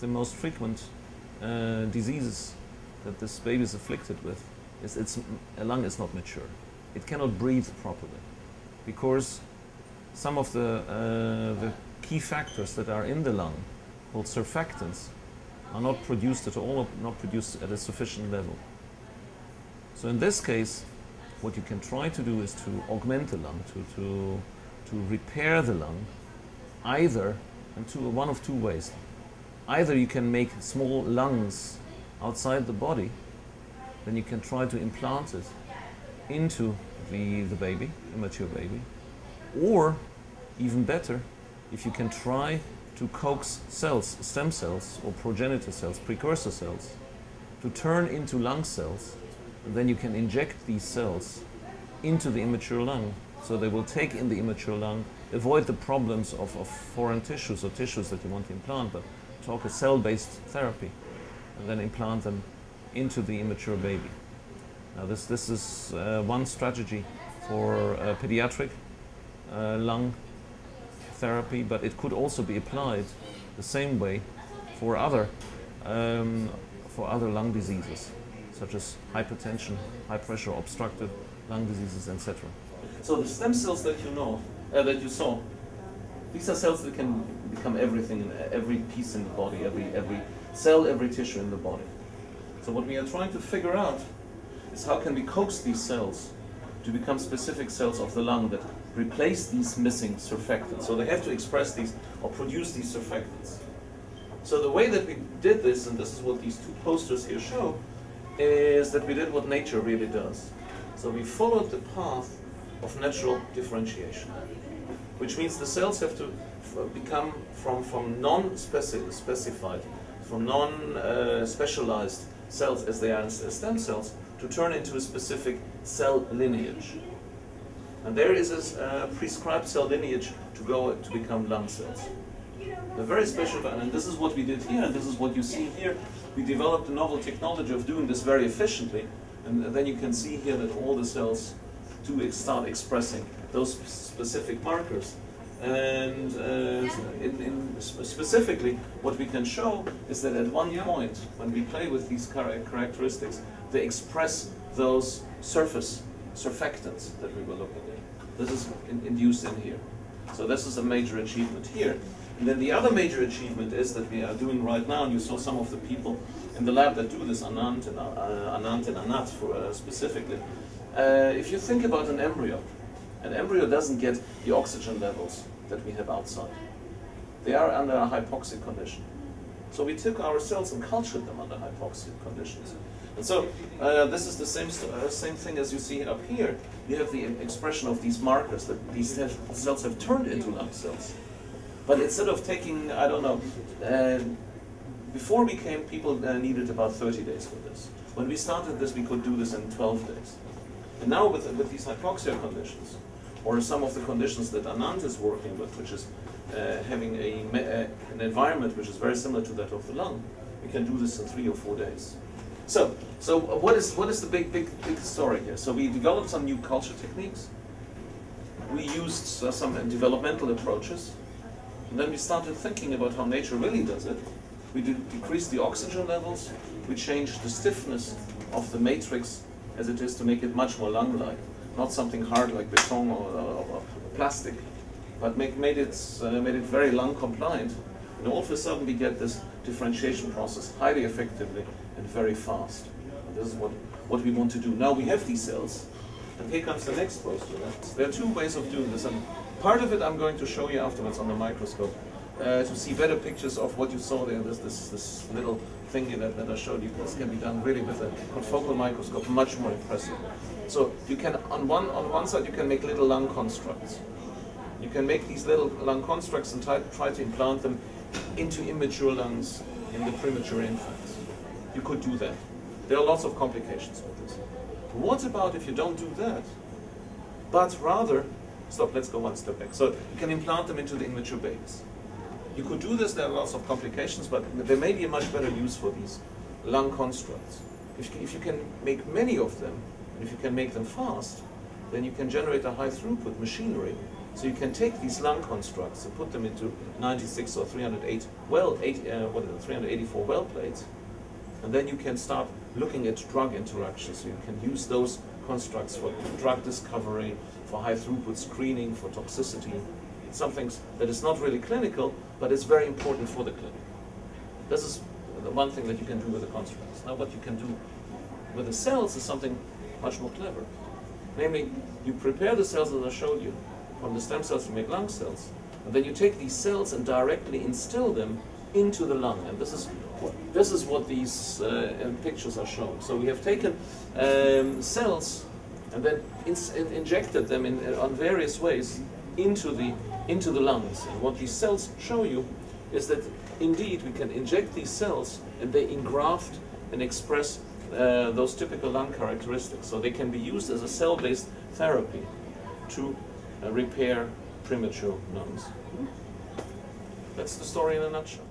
the most frequent diseases that this baby is afflicted with is its lung is not mature. It cannot breathe properly because some of the key factors that are in the lung, called surfactants, are not produced at all, not produced at a sufficient level. So in this case, what you can try to do is to augment the lung, to repair the lung, either in one of two ways. Either you can make small lungs outside the body, then you can try to implant it into the baby, immature baby, or even better, if you can try to coax cells, stem cells or progenitor cells, precursor cells, to turn into lung cells, and then you can inject these cells into the immature lung. So they will take in the immature lung, avoid the problems of foreign tissues or tissues that you want to implant, but talk a cell-based therapy, and then implant them into the immature baby. Now this is one strategy for pediatric lung therapy, but it could also be applied the same way for other lung diseases, such as hypertension, high pressure, obstructive lung diseases, etc. So the stem cells that you saw, these are cells that can become everything, every piece in the body, every cell, every tissue in the body. So what we are trying to figure out is how can we coax these cells to become specific cells of the lung that replace these missing surfactants. So they have to express these or produce these surfactants. So the way that we did this, and this is what these two posters here show, is that we did what nature really does. So we followed the path of natural differentiation, which means the cells have to become from non-specified, from non-specialized cells as they are as stem cells, to turn into a specific cell lineage. And there is a prescribed cell lineage to become lung cells. A very special, and this is what we did here, and this is what you see here. We developed a novel technology of doing this very efficiently, and then you can see here that all the cells do start expressing those specific markers. And specifically, what we can show is that at one point, when we play with these characteristics, they express those surface surfactants that we were looking at. This is induced in here. So this is a major achievement here. And then the other major achievement is that we are doing right now, and you saw some of the people in the lab that do this, Anand and Anat specifically. If you think about an embryo doesn't get the oxygen levels that we have outside. They are under a hypoxic condition. So we took our cells and cultured them under hypoxic conditions. And so this is the same thing as you see up here. You have the expression of these markers that these cells have turned into lung cells. But instead of taking, I don't know, before we came, people needed about 30 days for this. When we started this, we could do this in 12 days. And now with these hypoxia conditions, or some of the conditions that Anand is working with, which is having an environment which is very similar to that of the lung, we can do this in 3 or 4 days. So what is the big story here? So we developed some new culture techniques. We used some developmental approaches. And then we started thinking about how nature really does it. We decreased the oxygen levels. We changed the stiffness of the matrix as it is to make it much more lung-like. Not something hard like beton or plastic, but made it very lung compliant. And all of a sudden we get this differentiation process highly effectively and very fast. And this is what we want to do. Now we have these cells, and here comes the next poster. There are two ways of doing this, and part of it I'm going to show you afterwards on the microscope to see better pictures of what you saw there. This little thing that I showed you. This can be done really with a confocal microscope, much more impressive. So you can, on one side, you can make little lung constructs. You can make these little lung constructs and try to implant them into immature lungs in the premature infants. You could do that. There are lots of complications with this. What about if you don't do that, but rather, let's go one step back. So you can implant them into the immature babies. You could do this, there are lots of complications, but there may be a much better use for these lung constructs. If you can make many of them, and if you can make them fast, then you can generate a high throughput machinery So you can take these lung constructs and put them into 96 or 308 384 well plates, and then you can start looking at drug interactions. So you can use those constructs for drug discovery, for high throughput screening, for toxicity, something that is not really clinical, but is very important for the clinic. This is the one thing that you can do with the constructs. Now what you can do with the cells is something much more clever. Namely, you prepare the cells as I showed you. From the stem cells you make lung cells, and then you take these cells and directly instill them into the lung. And this is what these pictures are showing. So we have taken cells and then injected them on various ways into the lungs. And what these cells show you is that indeed we can inject these cells and they engraft and express those typical lung characteristics. So they can be used as a cell-based therapy to repair premature lungs. That's the story in a nutshell.